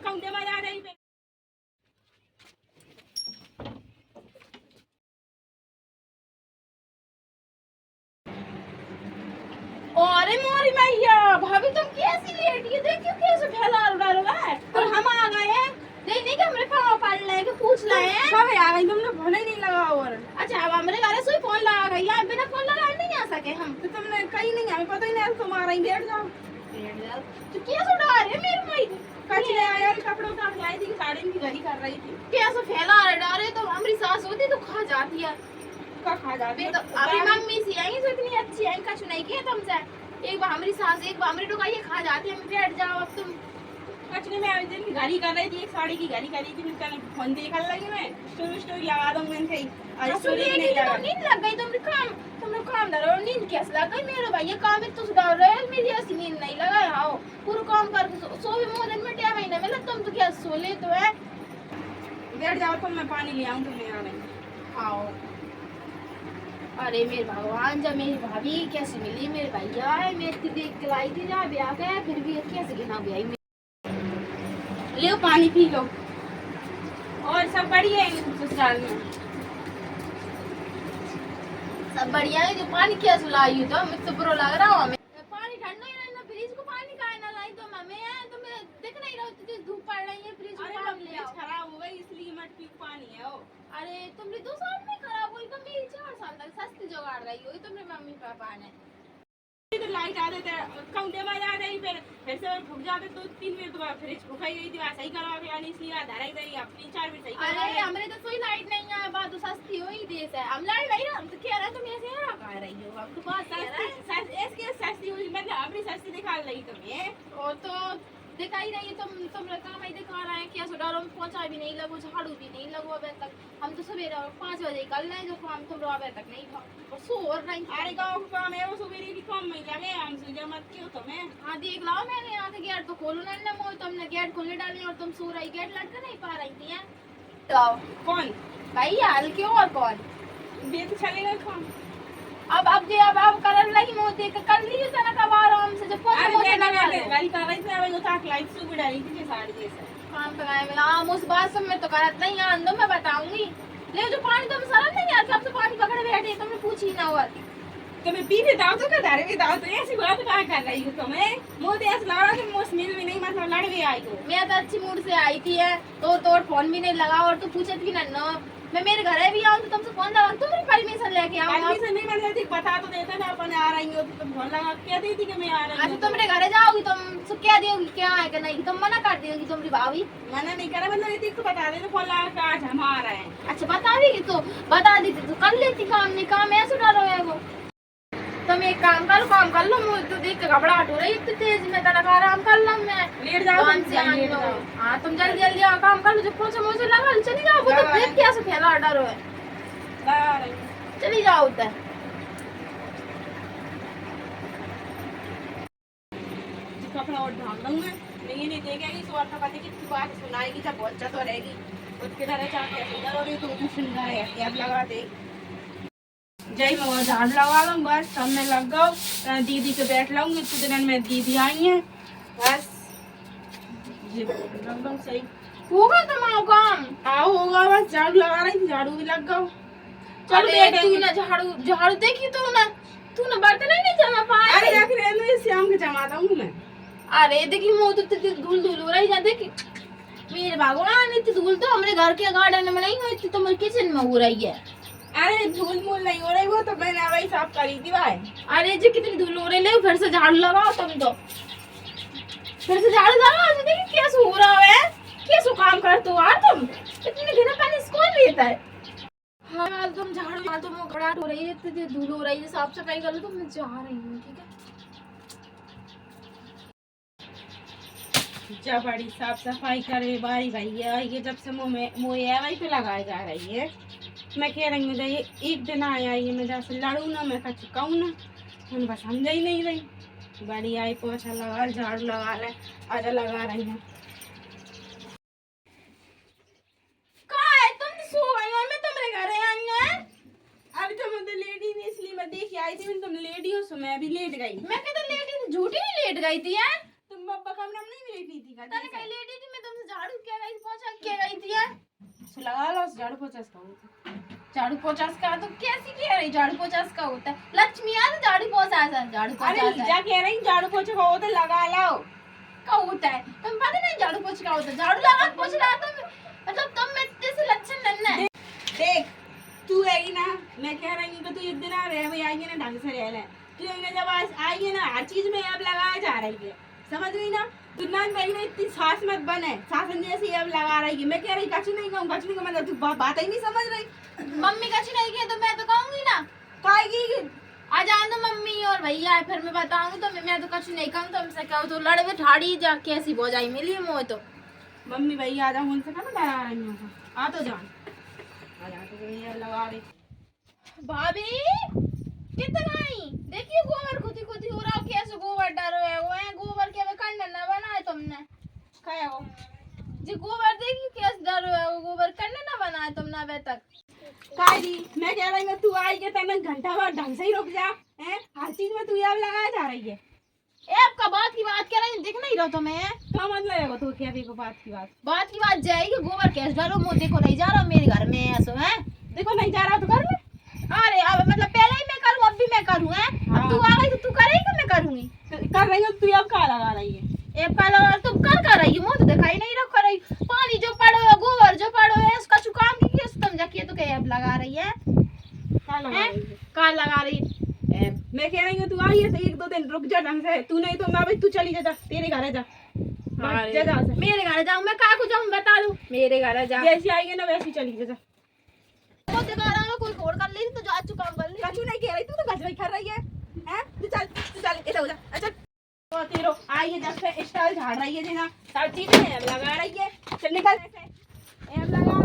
काउंटे में आ रही पे अरे मोरी मैया भाभी तुम कैसी लेटी है देखियो कैसे फैला रहा है और हम आ गए हैं नहीं कि हमरे पाँव पड़ रहे कि पूछ रहे हैं कब आ गई तुमने फोन ही नहीं लगा और अच्छा अब हमरे घर से फोन लगा गई यार बिना फोन लगाए नहीं आ सके हम तो तुमने कहीं नहीं हमें पता ही नहीं तुम आ रही बैठ जाओ तो क्या सुना रहे मेरे भाई कच ले आया कपड़े उतार लाई थी साड़ी में घरी कर रही थी कैसे फैला रहे तो हमारी सास होती तो खा जाती है का खा जाती तो अभी मम्मी सी आई तो इतनी अच्छी आई कछु नहीं किया तुमसे एक बार हमारी सास एक बार हमारी टुकाई खा जाती है बैठ जाओ अब तुम कचने में आई दिन घरी कर रही थी एक साड़ी की घरी करी थी मैंने फोन देखने लगी मैं स्टोरी लगा दूं मैंने कही आज स्टोरी नहीं लगा नींद लग गई तुमने काम धरो नींद कैसे लग गई मेरे भैया काम तो सुधार रहे मेरी ऐसी नींद नहीं लगा आओ पूरा काम करके सो भी मोह दिन में टे महीने में तुम तो क्या सो ले तो है बैठ जाओ तो मैं पानी ले आऊं तुम्हें आ रही आओ अरे मेरे भगवान जब मेरी भाभी कैसे मिली मेरे भैया है मैं इतनी देख के लाई थी जहाँ ब्याह गया फिर भी कैसे गिना गया ले पानी पी लो और सब बढ़िया है ससुराल में सब बढ़िया है जो पानी क्या सुलाई तो मुझे तो बुरा लग रहा हमें पानी ठंडा ही रहना फ्रिज को पानी का ना लाई तो मम्मी है तुम्हें देख नहीं रहा होती धूप पड़ रही है फ्रिज को पानी ले आओ खराब हो गई इसलिए मटकी पानी है वो अरे तुमने 2 साल में खराब हुई तो मेरी 4 साल तक सस्ती जुगाड़ रही हुई तुमने मम्मी पापा ने तो लाइट आ देते काउंटे में आ रही फिर से फूक जाते तो 3 मिनट बाद फ्रिज फुकाई गई थी सही करवा के यानी इसलिए धराई गई अब 3-4 मिनट सही करवा अरे हमरे तो कोई लाइट नहीं है बात तो सस्ती हो ही देश है हम लाइट नहीं हम तो कह रहे तुम ऐसे यहाँ कह रही हो हम तो बात इसके सस्ती हुई मतलब अपनी सस्ती दिखा रही तुम्हें और तो दिखाई रही है तुम काम ही दिखा रहे हैं क्या सुधारो में पहुंचा भी नहीं लगो झाड़ू भी नहीं लगो अभी तक हम तो सवेरे 5 बजे कल रहे जो काम तुम अभी तक नहीं था और सो और नहीं अरे गाँव का काम है वो सवेरे की काम में लगे हम सुझा मत क्यों तुम्हें हाँ देख लाओ मैंने यहाँ से गेट तो खोलो ना मोह तुमने गेट खोलने डाली और तुम सो रही गेट लटक नहीं पा रही थी तो कौन भैया हल क्यों और कौन बेट चलेगा काम अब कर लगी मोह देख कर ली जना कब आराम से जब अरे मैं लगा दे गाड़ी कर रही थी अब ताक लाइट से भी डाली थी साड़ी जैसे काम पे गए मिला उस बात सब में तो करत नहीं आंदो मैं बताऊंगी ले जो पानी तुम सरल नहीं यार कब से पानी पकड़े बैठे तुमने पूछी ना और तुम्हें पी भी दाओ तो क्या धारे भी दाओ तो ऐसी बात कहाँ कर रही हो तुम्हें मुझे ऐसा लग रहा कि मुझ मिल भी नहीं मतलब लड़ भी आई हो मैं तो अच्छी मूड से आई थी है तो फोन भी नहीं लगा और तू पूछे भी ना मैं मेरे घर भी आऊँ तो तुमसे फोन लगा तुम परमिशन लेके आओ परमिशन नहीं मतलब थी बता तो देता ना अपन आ रही हो तो तुम फोन लगा क्या देती कि मैं आ रही हूँ अच्छा तुम मेरे घर जाओगी तुम क्या दोगी क्या है कि नहीं तुम मना कर दोगी तुम्हारी भाभी मना नहीं करा मतलब ये तो बता दे तो फोन लगा के आज हम आ रहे हैं अच्छा बता देगी तो बता देती तो कर लेती काम नहीं काम ऐसे डालो है वो तुम एक काम कर लो मुझे तो देख के घबराहट हो रही इतनी तेज में तना आराम कर लो मैं लेट जाओ हाँ तुम जल्दी काम कर लो जब पहुंचे मुझे लगा चली जाओ वो तो देख कैसे फैला डर है चली जाओ उधर कपड़ा और ढाल दूंगा लेकिन नहीं देखेगी तो आपका पति की बात सुनाएगी जब बहुत तो रहेगी उसके तरह चाहते हैं तो सुन रहा है कैब लगा दे जय मैं झाड़ लगा लूँ बस सब में लग गओ दीदी के बैठ लाऊंगी इतने दिन में दीदी आई है बस ये लग गओ सही होगा तुम्हारा काम आओ होगा बस झाड़ू लगा रही थी झाड़ू भी लग गओ चल तू ना झाड़ू देखी तूने बर्तन नहीं जमा पाए अरे रख रहे शाम के जमाता हूँ मैं अरे देखी मुँह तो धूल हो रही जा देखी मेरे भगवान इतनी धूल तो हमारे घर के गार्डन में नहीं हो इतनी तो किचन में हो रही है अरे धूल मूल नहीं हो रही वो तो मैंने वही साफ करी थी भाई अरे जी कितनी धूल हो रही ले फिर से झाड़ू लगाओ तुम तो फिर से झाड़ू लगाओ देखिए कैसे हो रहा है कैसे काम करते हो यार तुम इतनी घना पानी कौन लेता है हाँ तुम झाड़ू तुम घबराहट हो रही है इतनी धूल हो रही है साफ सफाई कर लो तो मैं जा रही हूँ ठीक है जब बड़ी साफ सफाई करे भाई भैया ये जब से मुँह वही पे लगाई जा रही है मैं कह रही हूँ ये एक दिन आया ये मैं जैसे लड़ू ना मैं कह चुकाऊँ ना उन बस समझ ही नहीं रही बड़ी आई पोछा लगा झाड़ू लगा ले आजा लगा रही है अभी तो मैं तो लेडी नहीं इसलिए मैं देखी आई थी तुम लेडी हो सो मैं भी लेट गई मैं कहता लेटी थी झूठी ही लेट गई थी यार तुम बब्बा कमरा में नहीं लेटी थी तने कहीं लेटी थी मैं तो क्या गई पोछा क्या गई थी यार? तो लगा लो झाड़ू पोछा इसका होता है। झाड़ू पोछा का तो कैसी कह रही झाड़ू पोछा का होता है? लक्ष्मी आ तो झाड़ू पोछा सा झाड़ू अरे पोछा लीजा कह रही झाड़ू पोछा का होता है, लगा लो का होता है। तुम पता नहीं झाड़ू पोछा का होता है? झाड़ू लगा के पोछ रहा तुम, मतलब तुम में जैसे लक्षण नहीं है। देख तू आएगी ना, मैं कह रही हूँ कि तू एक दिन आ रहे भाई आएगी ना ढंग से रह ले। तू आएगी जब आज आई ना हर चीज में अब लगाया जा रही है, समझ गई ना? दुनिया में ना इतनी सास मत बने, सासन जैसी अब लगा रही है। मैं कह रही कछु नहीं कहूँ, कछु नहीं कहूँ, मतलब तू बात ही नहीं समझ रही। मम्मी का नहीं किया तो मैं तो कहूंगी ना, काहेगी आ जाए तो मम्मी और भैया फिर मैं बताऊंगी तो मैं तो कुछ नहीं कहूँ तुमसे। कहूँ तो लड़वे ठाड़ी जा कैसी बोझाई मिली मोह तो। मम्मी भैया आ जाओ उनसे कहना डरा रही हूँ, आ तो जान आ जा तो भैया लगा रही। भाभी कितना आई देखिए गोबर खुदी खुदी हो रहा, कैसे गोबर डर है वो है गोबर के में कंडा ना बनाए तुमने। क्या वो जी गोबर देखिए कैसे डर है वो गोबर कंडा ना बनाए तुमने अबे तक। काजी मैं कह रही हूँ तू आई के तने घंटा भर ढंग से ही रुक जा, हैं हर चीज में तू ये अब लगाया जा रही है। ए आपका बात की बात कह रही दिख नहीं रहा तुम्हें? क्या मतलब है वो तो क्या देखो बात की बात जाएगी गोबर कैसे डरो मुँह देखो नहीं जा रहा मेरे घर में ऐसा है। देखो नहीं जा रहा तो कर ले। अरे अब मतलब पहले ही मैं करूँ अब भी मैं करूँ है। अब तू आ गई तो तू करेगी कि मैं करूँगी? कर रही हूँ तू अब क्या लगा रही है? एक पहले तुम कर रही हो मुँह तो दिखाई नहीं रख रही। पानी जो पड़ो गोबर जो पड़ो है इसका चुकाम की किस तुम जाके तो क्या अब लगा रही है? क्या लगा रही है? कहाँ लगा रही है? मैं कह रही हूँ तू आई है तो एक दो दिन रुक जा ढंग से, तू नहीं तो मैं भाई तू चली जा, तेरे घर जा। जा जा से। मेरे घर जाऊँ मैं कहाँ को जाऊँ बता दो? मेरे घर जा जैसी आई है ना वैसी चली जा। वो दिखा रहा हूँ कोई और कर ली तो जा चुकाम कर ली। कछु नहीं कह रही, तू तो गजब कर रही है, हैं? तू चल इधर हो जा। अच्छा तो तेरो आई है जब से स्टाइल झाड़ रही है ना, हर चीज में अब लगा रही है। चल निकल ऐसे अब लगा